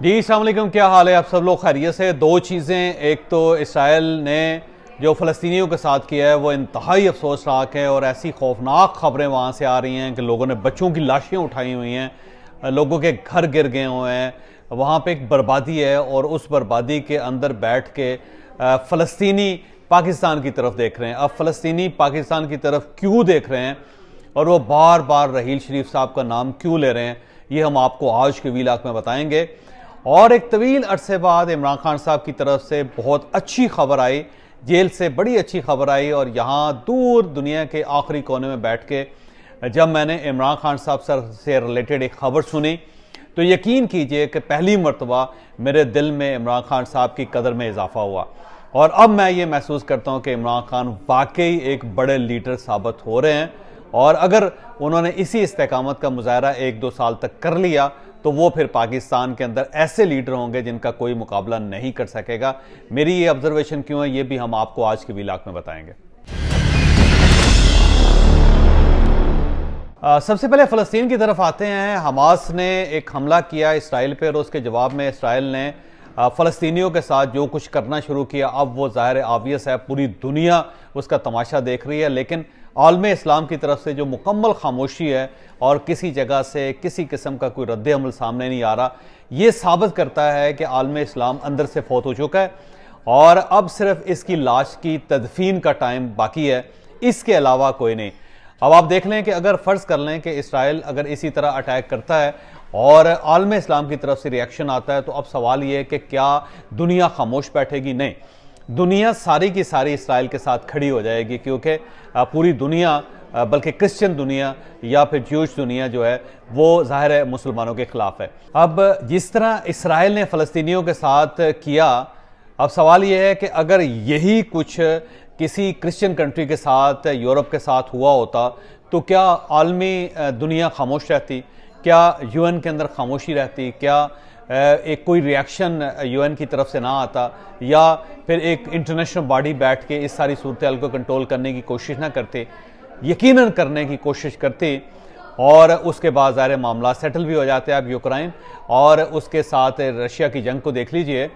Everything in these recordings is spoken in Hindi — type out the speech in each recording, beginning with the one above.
जी अस्सलाम वालेकुम, क्या हाल है? आप सब लोग खैरियत से? दो चीज़ें, एक तो इसराइल ने जो फ़लस्तीनियों के साथ किया है वो इंतहाई अफसोसनाक है और ऐसी खौफनाक खबरें वहाँ से आ रही हैं कि लोगों ने बच्चों की लाशें उठाई हुई हैं, लोगों के घर गिर गए हुए हैं, वहाँ पे एक बर्बादी है और उस बर्बादी के अंदर बैठ के फ़लस्तीनी पाकिस्तान की तरफ देख रहे हैं। अब फ़लस्तीनी पाकिस्तान की तरफ क्यों देख रहे हैं और वो बार बार रहील शरीफ साहब का नाम क्यों ले रहे हैं, ये हम आपको आज के वीलाग में बताएंगे। और एक तवील अरसे बाद इमरान खान साहब की तरफ से बहुत अच्छी खबर आई, जेल से बड़ी अच्छी खबर आई। और यहाँ दूर दुनिया के आखिरी कोने में बैठ के जब मैंने इमरान खान साहब से रिलेटेड एक खबर सुनी तो यकीन कीजिए कि पहली मरतबा मेरे दिल में इमरान खान साहब की कदर में इजाफा हुआ। और अब मैं ये महसूस करता हूँ कि इमरान खान वाकई एक बड़े लीडर साबित हो रहे हैं और अगर उन्होंने इसी इस्तेकामत का मुजाहरा एक दो साल तक कर लिया तो वो फिर पाकिस्तान के अंदर ऐसे लीडर होंगे जिनका कोई मुकाबला नहीं कर सकेगा। मेरी ये ऑब्जर्वेशन क्यों है ये भी हम आपको आज के वीलाग में बताएंगे। सबसे पहले फ़लस्तीन की तरफ आते हैं। हमास ने एक हमला किया इसराइल पे और उसके जवाब में इसराइल ने फ़लस्तीनियों के साथ जो कुछ करना शुरू किया। अब वो ज़ाहिर ऑब्वियस है, पूरी दुनिया उसका तमाशा देख रही है, लेकिन आलम इस्लाम की तरफ से जो मुकम्मल खामोशी है और किसी जगह से किसी किस्म का कोई रद्द अमल सामने नहीं आ रहा, ये साबित करता है कि आलम इस्लाम अंदर से फौत हो चुका है और अब सिर्फ इसकी लाश की तदफीन का टाइम बाकी है, इसके अलावा कोई नहीं। अब आप देख लें कि अगर फ़र्ज़ कर लें कि इसराइल अगर इसी तरह अटैक करता है और आलम इस्लाम की तरफ से रिएक्शन आता है तो अब सवाल ये है कि क्या दुनिया खामोश बैठेगी? नहीं, दुनिया सारी की सारी इसराइल के साथ खड़ी हो जाएगी, क्योंकि पूरी दुनिया बल्कि क्रिश्चियन दुनिया या फिर ज्यूश दुनिया जो है वो ज़ाहिर है मुसलमानों के ख़िलाफ़ है। अब जिस तरह इसराइल ने फ़लस्तीनियों के साथ किया, अब सवाल ये है कि अगर यही कुछ किसी क्रिश्चियन कंट्री के साथ, यूरोप के साथ हुआ होता तो क्या आलमी दुनिया खामोश रहती? क्या यूएन के अंदर खामोशी रहती? क्या एक कोई रिएक्शन यूएन की तरफ से ना आता या फिर एक इंटरनेशनल बॉडी बैठ के इस सारी सूरत हाल को कंट्रोल करने की कोशिश ना करते, यकीनन करने की कोशिश करते और उसके बाद ज़ाहिर मामला सेटल भी हो जाते हैं। अब यूक्रेन और उसके साथ रशिया की जंग को देख लीजिए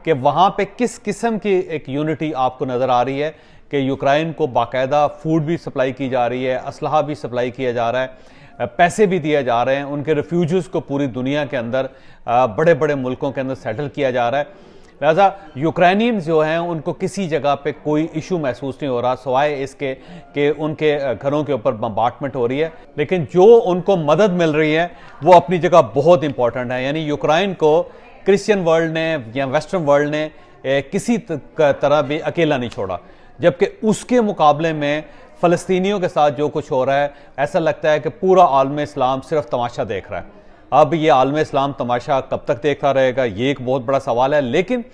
कि वहाँ पे किस किस्म की एक यूनिटी आपको नज़र आ रही है कि यूक्रेन को बाकायदा फूड भी सप्लाई की जा रही है, असलहा भी सप्लाई किया जा रहा है, पैसे भी दिए जा रहे हैं, उनके रिफ्यूजीज़ को पूरी दुनिया के अंदर बड़े बड़े मुल्कों के अंदर सेटल किया जा रहा है। लिहाजा यूक्रेनियंस जो हैं उनको किसी जगह पे कोई इशू महसूस नहीं हो रहा सिवाय इसके कि उनके घरों के ऊपर बम्बार्टमेंट हो रही है, लेकिन जो उनको मदद मिल रही है वो अपनी जगह बहुत इंपॉर्टेंट है। यानी यूक्रेन को क्रिश्चियन वर्ल्ड ने या वेस्टर्न वर्ल्ड ने किसी तरह भी अकेला नहीं छोड़ा, जबकि उसके मुकाबले में फ़लस्तीनियों के साथ जो कुछ हो रहा है ऐसा लगता है कि पूरा आलम इस्लाम सिर्फ तमाशा देख रहा है। अब ये आलम इस्लाम तमाशा कब तक देखता रहेगा, ये एक बहुत बड़ा सवाल है। लेकिन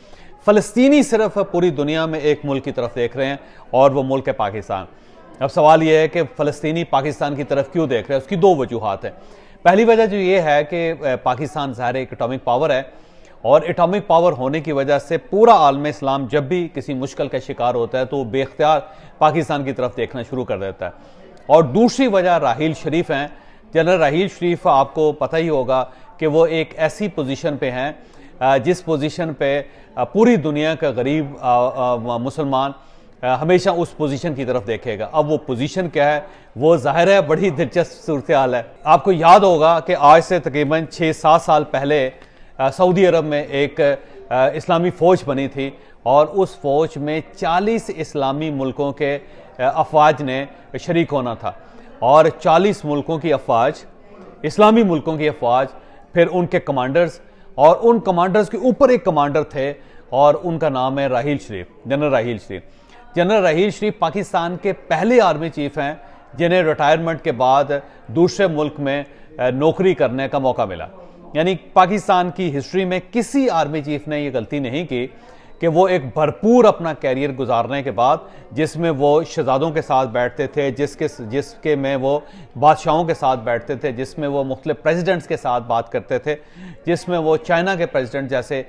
फ़लस्तीनी सिर्फ पूरी दुनिया में एक मुल्क की तरफ देख रहे हैं और वो मुल्क है पाकिस्तान। अब सवाल ये है कि फ़लस्तीनी पाकिस्तान की तरफ क्यों देख रहे हैं? उसकी दो वजूहात हैं। पहली वजह जो ये है कि पाकिस्तान ज़ाहिर एक एटॉमिक पावर है और एटॉमिक पावर होने की वजह से पूरा आलम इस्लाम जब भी किसी मुश्किल का शिकार होता है तो बेख्तियार पाकिस्तान की तरफ देखना शुरू कर देता है। और दूसरी वजह राहील शरीफ हैं। जनरल राहील शरीफ, आपको पता ही होगा कि वो एक ऐसी पोजीशन पे हैं जिस पोजीशन पे पूरी दुनिया का गरीब मुसलमान हमेशा उस पोजीशन की तरफ देखेगा। अब वो पोजीशन क्या है वो ज़ाहिर है बड़ी दिलचस्प सूरत हाल है। आपको याद होगा कि आज से तकरीबन 6-7 साल पहले सऊदी अरब में एक इस्लामी फ़ौज बनी थी और उस फ़ौज में 40 इस्लामी मुल्कों के अफवाज ने शरीक होना था और 40 मुल्कों की अफवाज, इस्लामी मुल्कों की अफवाज, फिर उनके कमांडर्स और उन कमांडर्स के ऊपर एक कमांडर थे और उनका नाम है राहील शरीफ, जनरल राहील शरीफ। जनरल राहील शरीफ पाकिस्तान के पहले आर्मी चीफ हैं जिन्हें रिटायरमेंट के बाद दूसरे मुल्क में नौकरी करने का मौका मिला। यानी पाकिस्तान की हिस्ट्री में किसी आर्मी चीफ ने यह गलती नहीं की कि वो एक भरपूर अपना कैरियर गुजारने के बाद जिसमें वो शहजादों के साथ बैठते थे, जिसके में वो बादशाहों के साथ बैठते थे, जिसमें वो मुख्तलिफ प्रेसिडेंट्स के साथ बात करते थे, जिसमें वो चाइना के प्रेसिडेंट जैसे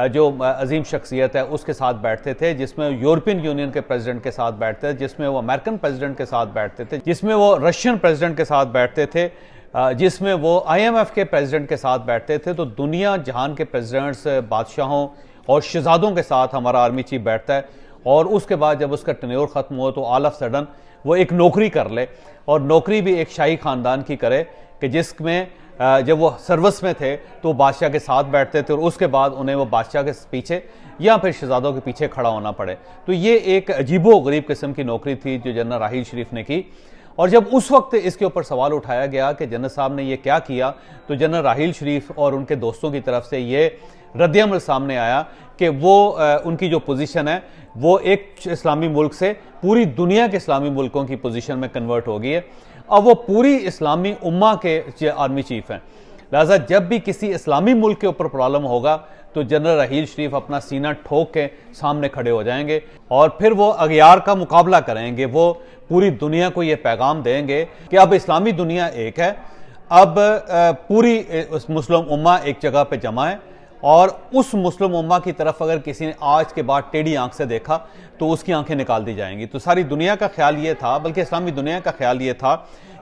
जो अजीम शख्सियत है उसके साथ बैठते थे, जिसमें यूरोपियन यूनियन के प्रेसिडेंट के साथ बैठते थे, जिसमें वो अमेरिकन प्रेसिडेंट के साथ बैठते थे, जिसमें वो रशियन प्रेसिडेंट के साथ बैठते थे, जिसमें वो IMF के प्रेसिडेंट के साथ बैठते थे। तो दुनिया जहान के प्रेसिडेंट्स, बादशाहों और शहजादों के साथ हमारा आर्मी चीफ बैठता है, और उसके बाद जब उसका टेन्योर ख़त्म हो तो ऑल ऑफ सडन वो एक नौकरी कर ले, और नौकरी भी एक शाही ख़ानदान की करे कि जिसमें जब वो सर्विस में थे तो बादशाह के साथ बैठते थे, और उसके बाद उन्हें वो बादशाह के पीछे या फिर शहजादों के पीछे खड़ा होना पड़े। तो ये एक अजीबो-गरीब किस्म की नौकरी थी जो जनरल राहील शरीफ ने की। और जब उस वक्त इसके ऊपर सवाल उठाया गया कि जनरल साहब ने ये क्या किया, तो जनरल राहील शरीफ और उनके दोस्तों की तरफ से ये रद्द-ए-अमल सामने आया कि वो उनकी जो पोजीशन है वो एक इस्लामी मुल्क से पूरी दुनिया के इस्लामी मुल्कों की पोजीशन में कन्वर्ट हो गई है। अब वो पूरी इस्लामी उम्मा के आर्मी चीफ हैं, लिहाजा जब भी किसी इस्लामी मुल्क के ऊपर प्रॉब्लम होगा तो जनरल राहील शरीफ अपना सीना ठोक के सामने खड़े हो जाएंगे और फिर वो अगयार का मुकाबला करेंगे। वो पूरी दुनिया को ये पैगाम देंगे कि अब इस्लामी दुनिया एक है, अब पूरी मुस्लिम उम्मा एक जगह पे जमा है, और उस मुस्लिम उम्मा की तरफ अगर किसी ने आज के बाद टेढ़ी आंख से देखा तो उसकी आंखें निकाल दी जाएंगी। तो सारी दुनिया का ख्याल ये था, बल्कि इस्लामी दुनिया का ख्याल ये था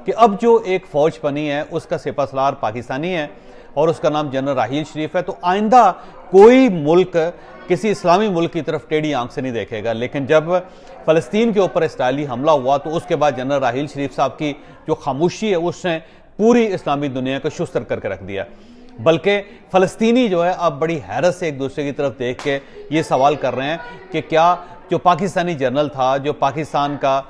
कि अब जो एक फौज बनी है उसका सिपहसालार पाकिस्तानी है और उसका नाम जनरल राहील शरीफ है। तो आइंदा कोई मुल्क किसी इस्लामी मुल्क की तरफ टेढ़ी आंख से नहीं देखेगा। लेकिन जब फ़लस्तीन के ऊपर इसराइली हमला हुआ तो उसके बाद जनरल राहील शरीफ साहब की जो खामोशी है उसने पूरी इस्लामी दुनिया को शुस्तर करके रख दिया। बल्कि फ़लस्तीनी जो है अब बड़ी हैरत से एक दूसरे की तरफ देख के ये सवाल कर रहे हैं कि क्या जो पाकिस्तानी जनरल था, जो पाकिस्तान का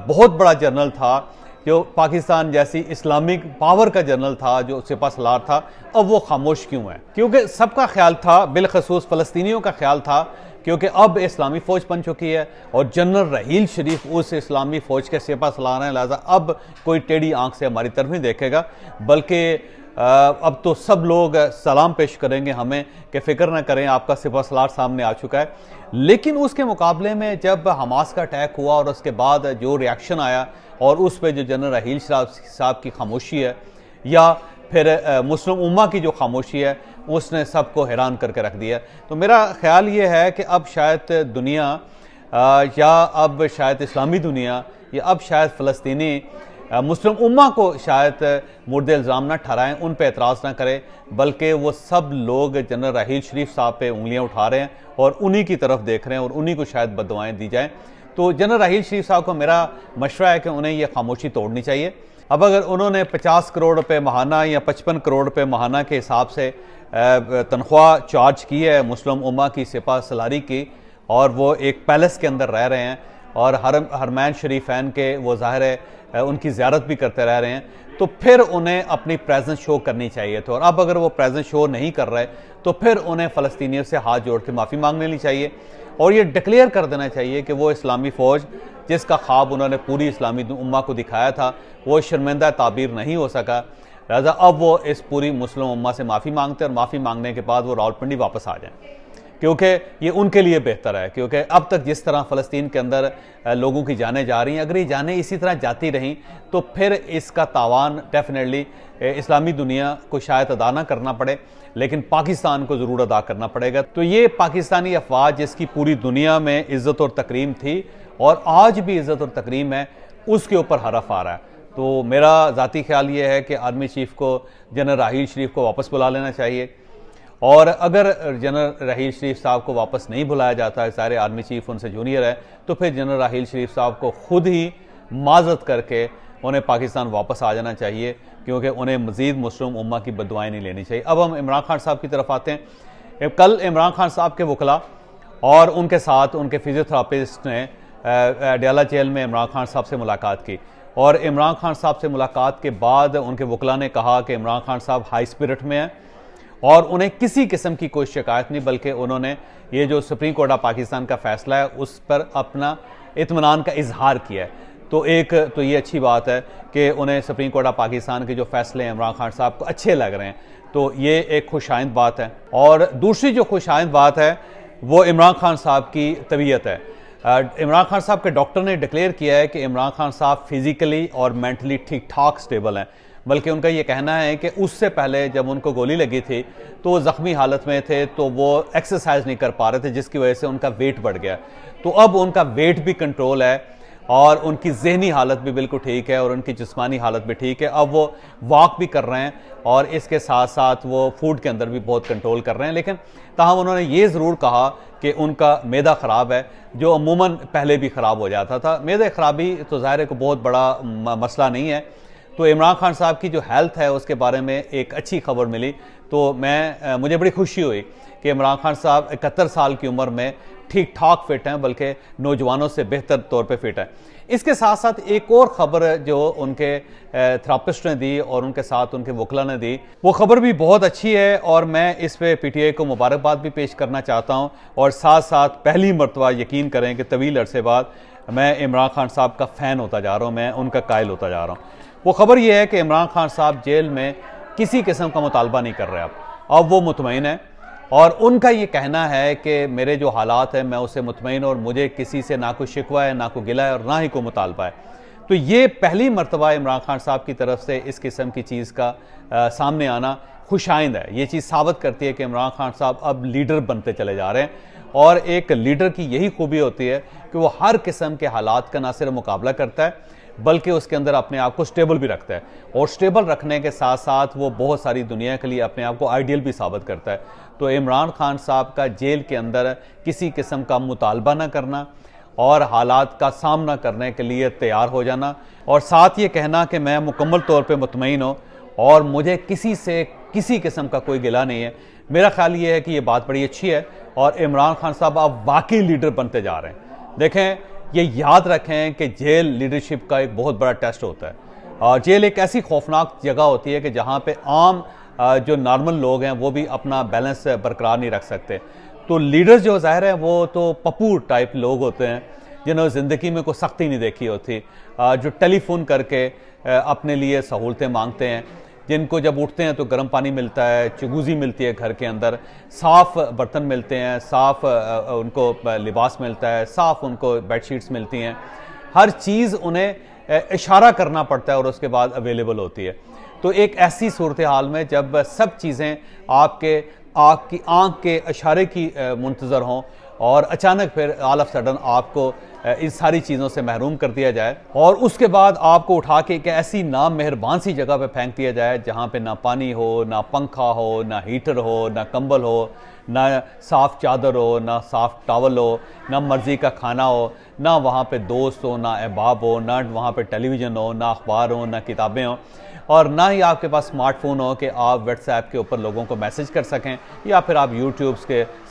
बहुत बड़ा जनरल था, जो पाकिस्तान जैसी इस्लामिक पावर का जनरल था, जो सिपहसालार था, अब वो खामोश क्यों है? क्योंकि सबका ख्याल था, बिलखसूस फ़लस्तीनियों का ख्याल था, क्योंकि अब इस्लामी फ़ौज बन चुकी है और जनरल राहील शरीफ उस इस्लामी फ़ौज के सिपहसालार हैं, लिहाजा अब कोई टेढ़ी आंख से हमारी तरफ नहीं देखेगा, बल्कि अब तो सब लोग सलाम पेश करेंगे हमें कि फ़िक्र न करें, आपका सिपहसालार सामने आ चुका है। लेकिन उसके मुकाबले में जब हमास का अटैक हुआ और उसके बाद जो रिएक्शन आया और उस पर जो जनरल राहील साहब की खामोशी है या फिर मुस्लिम उम्मा की जो खामोशी है उसने सबको हैरान करके रख दिया। तो मेरा ख्याल ये है कि अब शायद दुनिया या अब शायद इस्लामी दुनिया या अब शायद फ़लस्तीनी मुस्लिम उम्मा को शायद मुर्दे इल्ज़ाम ना ठहराएं, उन पे एतराज़ ना करें, बल्कि वो सब लोग जनरल राहील शरीफ साहब पे उंगलियां उठा रहे हैं और उन्हीं की तरफ देख रहे हैं और उन्हीं को शायद बददुआएं दी जाएं। तो जनरल राहील शरीफ साहब को मेरा मशवरा है कि उन्हें ये खामोशी तोड़नी चाहिए। अब अगर उन्होंने 50 करोड़ रुपये महाना या 55 करोड़ रुपये महाना के हिसाब से तनख्वाह चार्ज की है मुस्लिम उम्मा की सिपहसालारी की, और वो एक पैलेस के अंदर रह रहे हैं और हरमैन शरीफैन के वो ज़ाहिर है उनकी ज़ियारत भी करते रह रहे हैं, तो फिर उन्हें अपनी प्रेजेंस शो करनी चाहिए थी। और अब अगर वो प्रेजेंस शो नहीं कर रहे तो फिर उन्हें फ़लस्तीनियों से हाथ जोड़ के माफ़ी मांग लेनी चाहिए और ये डिक्लेयर कर देना चाहिए कि वो इस्लामी फ़ौज जिसका ख्वाब उन्होंने पूरी इस्लामी उम्मा को दिखाया था वो शर्मिंदा ताबीर नहीं हो सका। लिहाजा अब वो इस पूरी मुस्लिम उम्मा से माफ़ी मांगते हैं और माफ़ी मांगने के बाद वो रावलपिंडी वापस आ जाएं, क्योंकि ये उनके लिए बेहतर है। क्योंकि अब तक जिस तरह फ़लस्तीन के अंदर लोगों की जानें जा रही हैं, अगर ये जानें इसी तरह जाती रहीं तो फिर इसका तावान डेफिनेटली इस्लामी दुनिया को शायद अदा ना करना पड़े, लेकिन पाकिस्तान को ज़रूर अदा करना पड़ेगा। तो ये पाकिस्तानी अफवाज जिसकी पूरी दुनिया में इज़्ज़त और तकरीम थी और आज भी इज़्ज़त और तकरीम है, उसके ऊपर हरफ आ रहा है। तो मेरा ज़ाती ख्याल ये है कि आर्मी चीफ़ को जनरल राहील शरीफ को वापस बुला लेना चाहिए, और अगर जनरल राहील शरीफ साहब को वापस नहीं बुलाया जाता है, सारे आर्मी चीफ उनसे जूनियर है, तो फिर जनरल राहील शरीफ साहब को खुद ही माजरत करके उन्हें पाकिस्तान वापस आ जाना चाहिए, क्योंकि उन्हें मज़ीद मुस्लिम उम्मा की बददुआएं नहीं लेनी चाहिए। अब हम इमरान खान साहब की तरफ आते हैं। कल इमरान खान साहब के वकला और उनके साथ उनके फिजियोथेरापिस्ट ने अडयाला जेल में इमरान खान साहब से मुलाकात की, और इमरान खान साहब से मुलाकात के बाद उनके वकला ने कहा कि इमरान खान साहब हाई स्पिरिट में हैं और उन्हें किसी किस्म की कोई शिकायत नहीं, बल्कि उन्होंने ये जो सुप्रीम कोर्ट ऑफ पाकिस्तान का फैसला है उस पर अपना इत्मीनान का इजहार किया है। तो एक तो ये अच्छी बात है कि उन्हें सुप्रीम कोर्ट ऑफ पाकिस्तान के जो फैसले हैं इमरान खान साहब को अच्छे लग रहे हैं, तो ये एक खुशाइंद बात है। और दूसरी जो खुशाइंद बात है वो इमरान खान साहब की तबीयत है। इमरान खान साहब के डॉक्टर ने डिक्लेयर किया है कि इमरान खान साहब फिजिकली और मेंटली ठीक ठाक स्टेबल हैं, बल्कि उनका ये कहना है कि उससे पहले जब उनको गोली लगी थी तो वो ज़ख्मी हालत में थे, तो वो एक्सरसाइज नहीं कर पा रहे थे, जिसकी वजह से उनका वेट बढ़ गया। तो अब उनका वेट भी कंट्रोल है और उनकी जहनी हालत भी बिल्कुल ठीक है और उनकी जिस्मानी हालत भी ठीक है। अब वो वॉक भी कर रहे हैं और इसके साथ साथ वो फूड के अंदर भी बहुत कंट्रोल कर रहे हैं। लेकिन ताहम उन्होंने ये ज़रूर कहा कि उनका मैदा ख़राब है, जो अमूमन पहले भी ख़राब हो जाता था। मैदे ख़राबी तो ज़ाहिर है को बहुत बड़ा मसला नहीं है। तो इमरान खान साहब की जो हेल्थ है उसके बारे में एक अच्छी खबर मिली, तो मुझे बड़ी खुशी हुई कि इमरान खान साहब 71 साल की उम्र में ठीक ठाक फिट हैं, बल्कि नौजवानों से बेहतर तौर पे फिट हैं। इसके साथ साथ एक और ख़बर जो उनके थेरापिस्ट ने दी और उनके साथ उनके वकला ने दी, वो ख़बर भी बहुत अच्छी है और मैं इस पे पीटीआई को मुबारकबाद भी पेश करना चाहता हूँ। और साथ साथ पहली मरतबा यकीन करें कि तवील अरसे बाद मैं इमरान खान साहब का फ़ैन होता जा रहा हूँ, मैं उनका कायल होता जा रहा हूँ। वो ख़बर ये है कि इमरान खान साहब जेल में किसी किस्म का मुतालबा नहीं कर रहे। अब वो मुतमईन है और उनका ये कहना है कि मेरे जो हालात हैं मैं उससे मुतमईन और मुझे किसी से ना कोई शिकवा है, ना कोई गिला है और ना ही कोई मुतालबा है। तो ये पहली मरतबा इमरान खान साहब की तरफ से इस किस्म की चीज़ का सामने आना खुशाइंद है। ये चीज़ साबित करती है कि इमरान खान साहब अब लीडर बनते चले जा रहे हैं और एक लीडर की यही खूबी होती है कि वो हर किस्म के हालात का ना सिर्फ मुकाबला करता है बल्कि उसके अंदर अपने आप को स्टेबल भी रखता है और स्टेबल रखने के साथ साथ वो बहुत सारी दुनिया के लिए अपने आप को आइडियल भी साबित करता है। तो इमरान खान साहब का जेल के अंदर किसी किस्म का मुतालबा ना करना और हालात का सामना करने के लिए तैयार हो जाना और साथ ये कहना कि मैं मुकम्मल तौर पे मुतमईन हूँ और मुझे किसी से किसी किस्म का कोई गिला नहीं है, मेरा ख्याल ये है कि ये बात बड़ी अच्छी है और इमरान खान साहब अब वाकई लीडर बनते जा रहे हैं। देखें, ये याद रखें कि जेल लीडरशिप का एक बहुत बड़ा टेस्ट होता है और जेल एक ऐसी खौफनाक जगह होती है कि जहाँ पे आम जो नॉर्मल लोग हैं वो भी अपना बैलेंस बरकरार नहीं रख सकते। तो लीडर्स जो ज़ाहिर है वो तो पप्पू टाइप लोग होते हैं जिन्होंने ज़िंदगी में कोई सख्ती नहीं देखी होती, जो टेलीफोन करके अपने लिए सहूलतें मांगते हैं, जिनको जब उठते हैं तो गर्म पानी मिलता है, चगूज़ी मिलती है घर के अंदर, साफ़ बर्तन मिलते हैं, साफ़ उनको लिबास मिलता है, साफ़ उनको बेडशीट्स मिलती हैं, हर चीज़ उन्हें इशारा करना पड़ता है और उसके बाद अवेलेबल होती है। तो एक ऐसी सूरत हाल में जब सब चीज़ें आपकी आँख के इशारे की मुंतज़र हों और अचानक फिर ऑल ऑफ सडन आपको इन सारी चीज़ों से महरूम कर दिया जाए और उसके बाद आपको उठा के एक ऐसी ना मेहरबान सी जगह पे फेंक दिया जाए जहाँ पे ना पानी हो, ना पंखा हो, ना हीटर हो, ना कंबल हो, ना साफ़ चादर हो, ना साफ़ टॉवल हो, ना मर्ज़ी का खाना हो, ना वहाँ पे दोस्त हो, ना अहबाब हो, ना वहाँ पे टेलीविज़न हो, ना अखबार हो, ना किताबें हो और ना ही आपके पास स्मार्टफोन हो कि आप व्हाट्सएप के ऊपर लोगों को मैसेज कर सकें या फिर आप यूट्यूब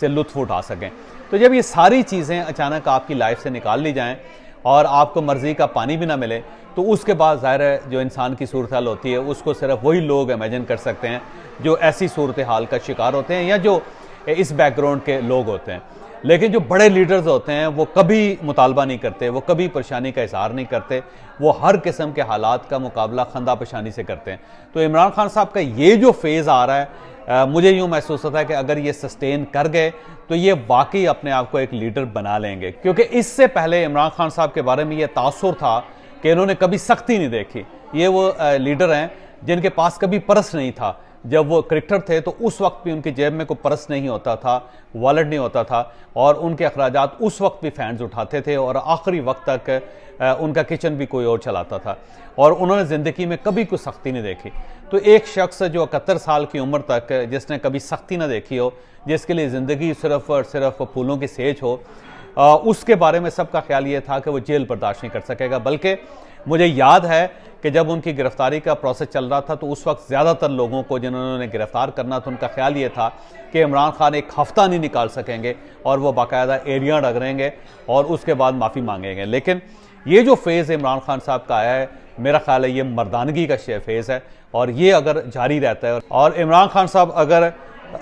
से लुत्फ़ उठा सकें। तो जब ये सारी चीज़ें अचानक आपकी लाइफ से निकाल ली जाएं और आपको मर्ज़ी का पानी भी ना मिले तो उसके बाद ज़ाहिर है जो इंसान की सूरत हाल होती है उसको सिर्फ वही लोग इमेजिन कर सकते हैं जो ऐसी सूरत हाल का शिकार होते हैं या जो इस बैकग्राउंड के लोग होते हैं। लेकिन जो बड़े लीडर्स होते हैं वो कभी मुतालबा नहीं करते, वो कभी परेशानी का इज़हार नहीं करते, वो हर किस्म के हालात का मुकाबला खंदा पेशानी से करते हैं। तो इमरान खान साहब का ये जो फेज़ आ रहा है मुझे यूँ महसूस होता है कि अगर ये सस्टेन कर गए तो ये वाकई अपने आप को एक लीडर बना लेंगे, क्योंकि इससे पहले इमरान खान साहब के बारे में ये तासुर था कि इन्होंने कभी सख्ती नहीं देखी। ये वो लीडर हैं जिनके पास कभी परस नहीं था। जब वो क्रिकेटर थे तो उस वक्त भी उनकी जेब में कोई पर्स नहीं होता था, वॉलेट नहीं होता था और उनके अखराजात उस वक्त भी फैंस उठाते थे और आखिरी वक्त तक उनका किचन भी कोई और चलाता था और उन्होंने ज़िंदगी में कभी कोई सख्ती नहीं देखी। तो एक शख्स जो 71 साल की उम्र तक जिसने कभी सख्ती ना देखी हो, जिसके लिए ज़िंदगी सिर्फ और सिर्फ फूलों की सेज हो, उसके बारे में सबका ख्याल ये था कि वो जेल बर्दाश्त नहीं कर सकेगा। बल्कि मुझे याद है कि जब उनकी गिरफ्तारी का प्रोसेस चल रहा था तो उस वक्त ज़्यादातर लोगों को जिन्होंने गिरफ्तार करना था उनका ख्याल ये था कि इमरान खान एक हफ्ता नहीं निकाल सकेंगे और वो बाकायदा एरिया रगड़ेंगे और उसके बाद माफ़ी मांगेंगे। लेकिन ये जो फेज़ इमरान खान साहब का आया है, मेरा ख्याल है ये मर्दानगी का फेज़ है और ये अगर जारी रहता है और इमरान खान साहब अगर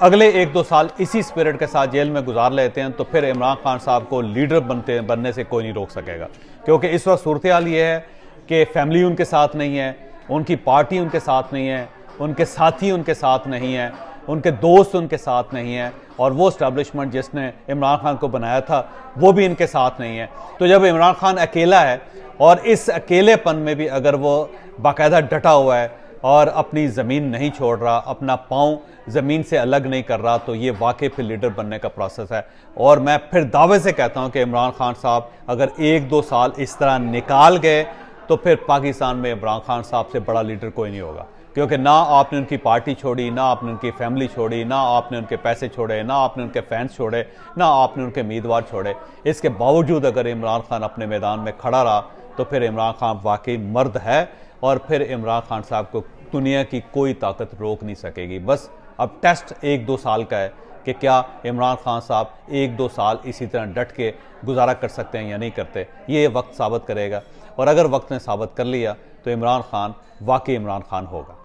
अगले 1-2 साल इसी स्पिरिट के साथ जेल में गुजार लेते हैं तो फिर इमरान खान साहब को लीडर बनने से कोई नहीं रोक सकेगा। क्योंकि इस वक्त सूरत हाल ये है कि फैमिली उनके साथ नहीं है, उनकी पार्टी उनके साथ नहीं है, उनके साथी उनके साथ नहीं है, उनके दोस्त उनके साथ नहीं है और वो इस्टेब्लिशमेंट जिसने इमरान खान को बनाया था वो भी इनके साथ नहीं है। तो जब इमरान खान अकेला है और इस अकेलेपन में भी अगर वो बाकायदा डटा हुआ है और अपनी ज़मीन नहीं छोड़ रहा, अपना पाँव ज़मीन से अलग नहीं कर रहा, तो ये वाकई फिर लीडर बनने का प्रोसेस है। और मैं फिर दावे से कहता हूँ कि इमरान खान साहब अगर 1-2 साल इस तरह निकाल गए तो फिर पाकिस्तान में इमरान खान साहब से बड़ा लीडर कोई नहीं होगा, क्योंकि ना आपने उनकी पार्टी छोड़ी, ना आपने उनकी फैमिली छोड़ी, ना आपने उनके पैसे छोड़े, ना आपने उनके फैंस छोड़े, ना आपने उनके उम्मीदवार छोड़े। इसके बावजूद अगर इमरान खान अपने मैदान में खड़ा रहा तो फिर इमरान खान वाकई मर्द है और फिर इमरान खान साहब को दुनिया की कोई ताकत रोक नहीं सकेगी। बस अब टेस्ट 1-2 साल का है कि क्या इमरान खान साहब 1-2 साल इसी तरह डट के गुजारा कर सकते हैं या नहीं करते, ये वक्त साबित करेगा। और अगर वक्त ने साबित कर लिया तो इमरान खान वाकई इमरान खान होगा।